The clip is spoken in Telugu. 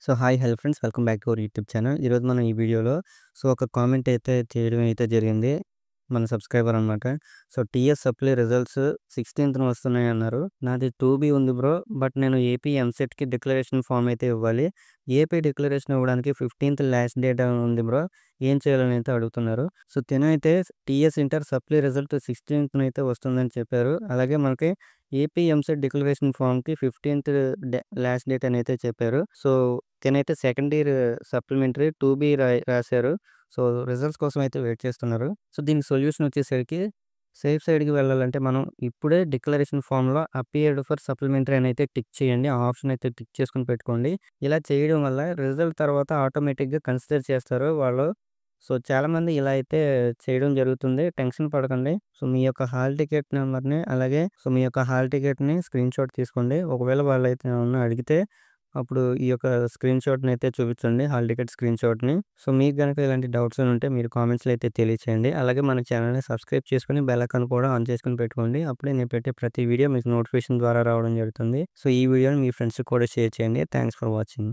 So hi hello friends welcome back to our YouTube channel. ఈరోజు మనం ఈ వీడియోలో ఒక కామెంట్ అయితే చేయడం అయితే జరిగింది. మన సబ్స్క్రైబర్ అనమాట. టీఎస్ సప్లీ రిజల్ట్స్ 16థ్ వస్తున్నాయి అన్నారు. నాది 2బీ ఉంది బ్రో. బట్ నేను ఏపీ ఎంసెట్‌కి డిక్లరేషన్ ఫామ్ అయితే ఇవ్వాలి. ఏపీ డిక్లరేషన్ ఇవ్వడానికి 15థ్ లాస్ట్ డేట్ ఉంది బ్రో. ఏం చేయాలని అయితే అడుగుతున్నారు. తినైతే టీఎస్ ఇంటర్ సప్లీ రిజల్ట్ 16థ్ అయితే వస్తుందని చెప్పారు. అలాగే మనకి ఏపీ ఎంసెట్ డిక్లరేషన్ ఫామ్‌కి 15థ్ లాస్ట్ డేట్ అని అయితే చెప్పారు. తినైతే సెకండ్ ఇయర్ సప్లిమెంటరీ 2బీ రాసారు. సో, రిజల్ట్స్ కోసం అయితే వెయిట్ చేస్తున్నారు. దీనికి సొల్యూషన్ వచ్చేసరికి సేఫ్ సైడ్‌కి వెళ్ళాలంటే మనం ఇప్పుడే డిక్లరేషన్ ఫార్మ్‌లో అపియర్డ్ ఫర్ సప్లిమెంటరీ అని అయితే టిక్ చేయండి. ఆ ఆప్షన్ అయితే టిక్ చేసుకొని పెట్టుకోండి. ఇలా చేయడం వల్ల రిజల్ట్ తర్వాత ఆటోమేటిక్‌గా కన్సిడర్ చేస్తారు వాళ్ళు. చాలామంది ఇలా అయితే చేయడం జరుగుతుంది. టెన్షన్ పడకండి. మీ యొక్క హాల్ టికెట్ నెంబర్‌ని అలాగే మీ యొక్క హాల్ టికెట్‌ని స్క్రీన్‌షాట్ తీసుకోండి. ఒకవేళ వాళ్ళైతే ఏమన్నా అడిగితే అప్పుడు ఈ యొక్క స్క్రీన్‌షాట్‌ని అయితే చూపించండి. హాల్ టికెట్ స్క్రీన్‌షాట్‌ని. మీకు గనుక ఇలాంటి డౌట్స్ ఉంటే మీరు కామెంట్స్‌లో అయితే తెలియచేయండి. అలాగే మన ఛానెల్‌ని సబ్స్క్రైబ్ చేసుకొని బెల్ ఐకాన్ కూడా ఆన్ చేసుకొని పెట్టుకోండి. అప్పుడే నేను పెట్టే ప్రతి వీడియో మీకు నోటిఫికేషన్ ద్వారా రావడం జరుగుతుంది. ఈ వీడియోని మీ ఫ్రెండ్స్‌కి కూడా షేర్ చేయండి. Thanks for watching.